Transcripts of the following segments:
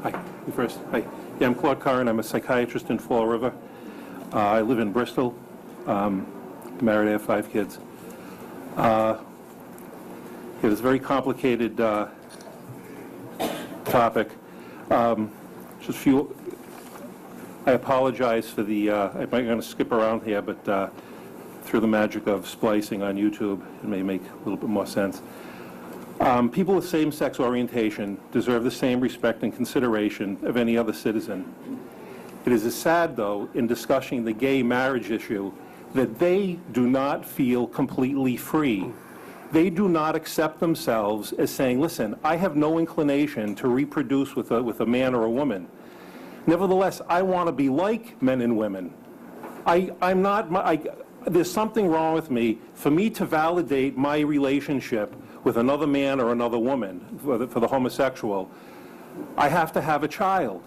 Hi, you first. Hi. Yeah, I'm Claude Curran. I'm a psychiatrist in Fall River. I live in Bristol. Married, I have 5 kids. It's a very complicated topic. Just a few. I apologize for the. I'm going to skip around here, but through the magic of splicing on YouTube, it may make a little bit more sense. People with same-sex orientation deserve the same respect and consideration of any other citizen. It is sad, though, in discussing the gay marriage issue, that they do not feel completely free. They do not accept themselves as saying, listen, I have no inclination to reproduce with a man or a woman. Nevertheless, I want to be like men and women. There's something wrong with me. For me to validate my relationship with another man or another woman, for the homosexual, I have to have a child.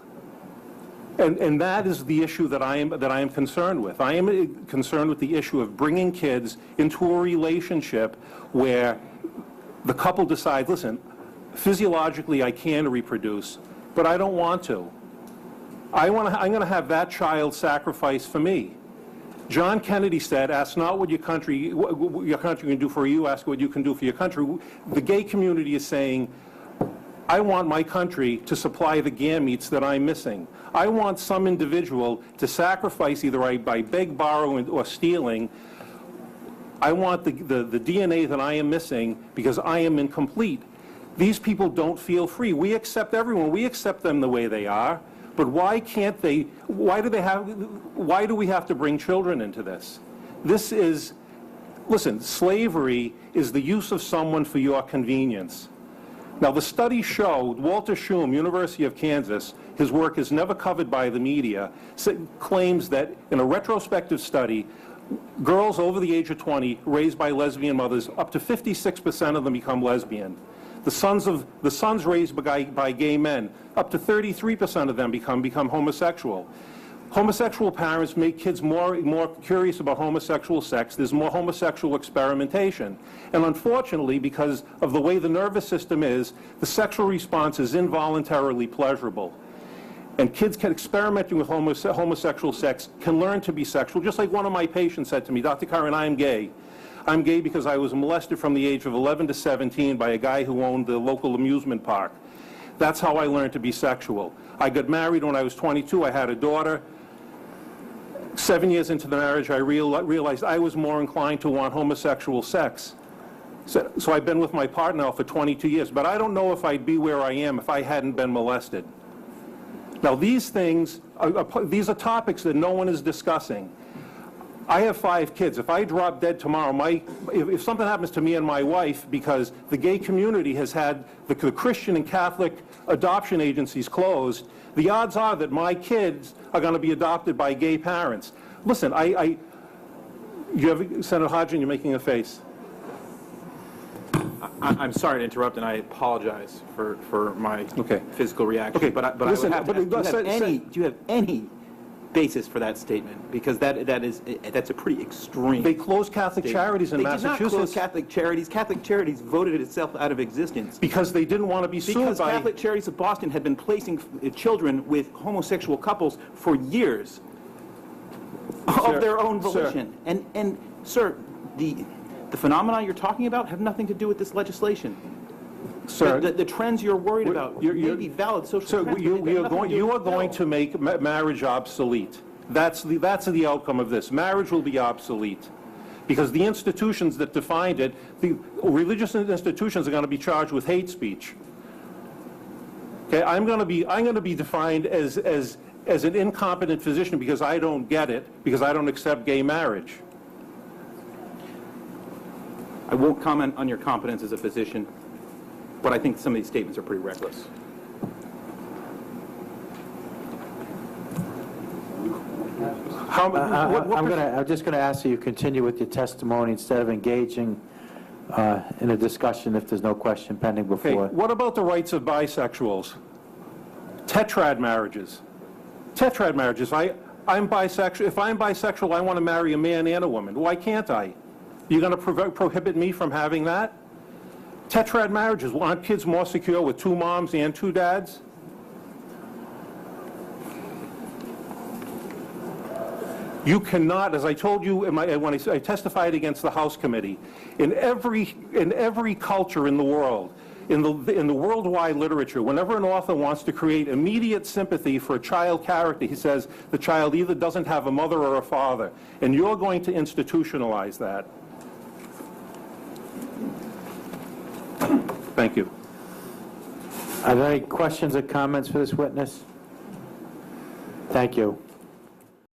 And that is the issue that I am concerned with. I am concerned with the issue of bringing kids into a relationship where the couple decides, listen, physiologically I can reproduce, but I don't want to. I'm going to have that child sacrifice for me. John Kennedy said, ask not what your country can do for you, ask what you can do for your country. The gay community is saying, I want my country to supply the gametes that I'm missing. I want some individual to sacrifice, either by beg, borrowing, or stealing. I want the DNA that I am missing because I am incomplete. These people don't feel free. We accept everyone. We accept them the way they are. But why can't they, why do we have to bring children into this? This is, listen, slavery is the use of someone for your convenience. Now, the study showed, Walter Schumm, University of Kansas, his work is never covered by the media, claims that in a retrospective study, girls over the age of 20 raised by lesbian mothers, up to 56% of them become lesbian. The sons raised by gay men, up to 33% of them become homosexual. Homosexual parents make kids more curious about homosexual sex. There's more homosexual experimentation. And unfortunately, because of the way the nervous system is, the sexual response is involuntarily pleasurable. And kids experimenting with homosexual sex can learn to be sexual, just like one of my patients said to me, Dr. Curran, I am gay. I'm gay because I was molested from the age of 11 to 17 by a guy who owned the local amusement park. That's how I learned to be sexual. I got married when I was 22. I had a daughter. 7 years into the marriage, I realized I was more inclined to want homosexual sex. So I've been with my partner now for 22 years, but I don't know if I'd be where I am if I hadn't been molested. Now, these things, these are topics that no one is discussing. I have 5 kids. If I drop dead tomorrow, if something happens to me and my wife, because the gay community has had the Christian and Catholic adoption agencies closed, the odds are that my kids are going to be adopted by gay parents. Listen, Senator Hodgin, you're making a face. I'm sorry to interrupt, and I apologize for my physical reaction. Okay, but listen, I would have to ask, do you have any basis for that statement? Because that's a pretty extreme. They closed Catholic Charities in Massachusetts. They did not close Catholic Charities. Catholic Charities voted itself out of existence. Because they didn't want to be sued by... Because Catholic Charities of Boston had been placing children with homosexual couples for years of their own volition. And sir, the phenomena you're talking about have nothing to do with this legislation. Sir, the trends you're worried about may be valid social trends. You are going to make marriage obsolete. That's the outcome of this. Marriage will be obsolete because the institutions that defined it, the religious institutions, are going to be charged with hate speech. Okay, I'm going to be defined as an incompetent physician because I don't get it, because I don't accept gay marriage. I won't comment on your competence as a physician, but I think some of these statements are pretty reckless. I'm just going to ask you to continue with your testimony instead of engaging in a discussion if there's no question pending before. Okay, what about the rights of bisexuals? Tetrad marriages. Tetrad marriages. I'm bisexual. If I'm bisexual, I want to marry a man and a woman. Why can't I? You're going to prohibit me from having that? Tetrad marriages. Aren't kids more secure with 2 moms and 2 dads? You cannot, as I told you when I testified against the House Committee, in every culture in the world, in the worldwide literature, whenever an author wants to create immediate sympathy for a child character, he says the child either doesn't have a mother or a father, and you're going to institutionalize that. Thank you. Are there any questions or comments for this witness? Thank you.